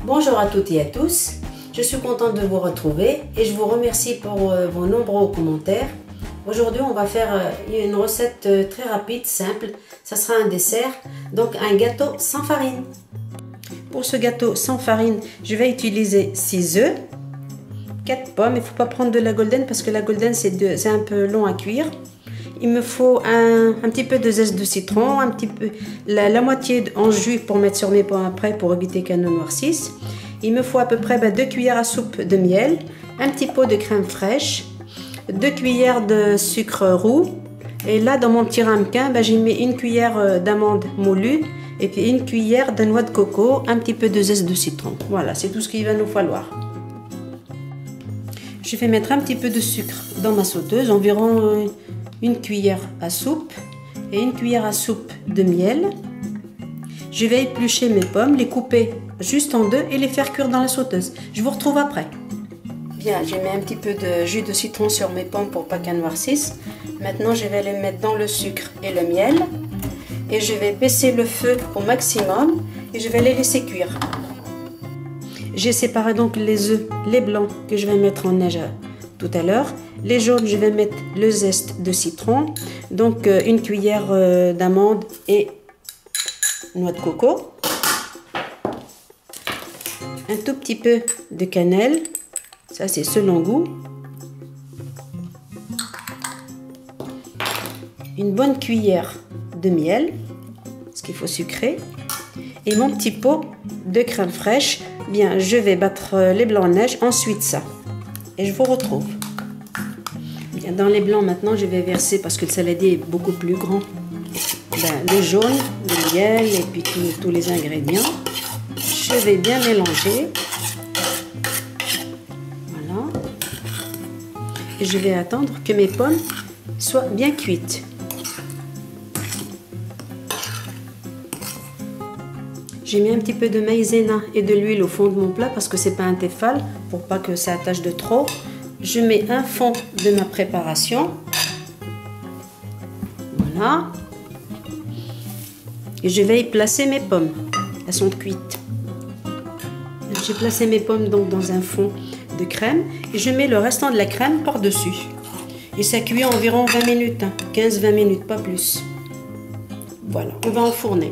Bonjour à toutes et à tous, je suis contente de vous retrouver et je vous remercie pour vos nombreux commentaires. Aujourd'hui on va faire une recette très rapide, simple, ça sera un dessert, donc un gâteau sans farine. Pour ce gâteau sans farine, je vais utiliser 6 œufs, 4 pommes, il ne faut pas prendre de la golden parce que la golden c'est un peu long à cuire. Il me faut un petit peu de zeste de citron, un petit peu, la moitié en jus pour mettre sur mes pommes après pour éviter qu'elles ne noircissent. Il me faut à peu près 2 cuillères à soupe de miel, un petit pot de crème fraîche, 2 cuillères de sucre roux. Et là dans mon petit ramequin, j'ai mis 1 cuillère d'amandes moulues et puis 1 cuillère de noix de coco, un petit peu de zeste de citron. Voilà, c'est tout ce qu'il va nous falloir. Je vais mettre un petit peu de sucre dans ma sauteuse, environ 1 cuillère à soupe et 1 cuillère à soupe de miel. Je vais éplucher mes pommes, les couper juste en deux et les faire cuire dans la sauteuse. Je vous retrouve après. Bien, j'ai mis un petit peu de jus de citron sur mes pommes pour pas qu'elles noircissent. Maintenant, je vais les mettre dans le sucre et le miel. Et je vais baisser le feu au maximum et je vais les laisser cuire. J'ai séparé donc les œufs, les blancs que je vais mettre en neige tout à l'heure. Les jaunes, je vais mettre le zeste de citron, donc 1 cuillère d'amande et noix de coco, un tout petit peu de cannelle, ça c'est selon goût, une bonne cuillère de miel, parce qu'il faut sucrer, et mon petit pot de crème fraîche. Bien, je vais battre les blancs en neige, ensuite ça, et je vous retrouve. Bien, dans les blancs maintenant, je vais verser, parce que le saladier est beaucoup plus grand, le jaune, le miel et puis tous les ingrédients. Je vais bien mélanger. Voilà. Et je vais attendre que mes pommes soient bien cuites. J'ai mis un petit peu de maïzena et de l'huile au fond de mon plat parce que c'est pas un téfal, pour pas que ça attache de trop. Je mets un fond de ma préparation. Voilà. Et je vais y placer mes pommes. Elles sont cuites. J'ai placé mes pommes donc dans un fond de crème et je mets le restant de la crème par-dessus. Et ça cuit environ 20 minutes, 15-20 minutes, pas plus. Voilà, on va enfourner.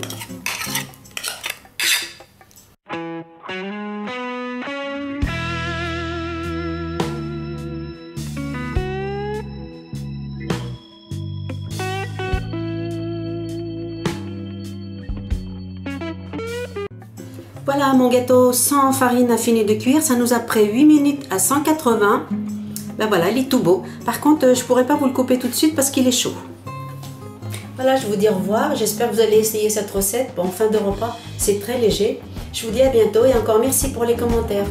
Voilà, mon gâteau sans farine a fini de cuire. Ça nous a pris 8 minutes à 180. Ben voilà, il est tout beau. Par contre, je ne pourrais pas vous le couper tout de suite parce qu'il est chaud. Voilà, je vous dis au revoir. J'espère que vous allez essayer cette recette. En fin de repas, c'est très léger. Je vous dis à bientôt et encore merci pour les commentaires.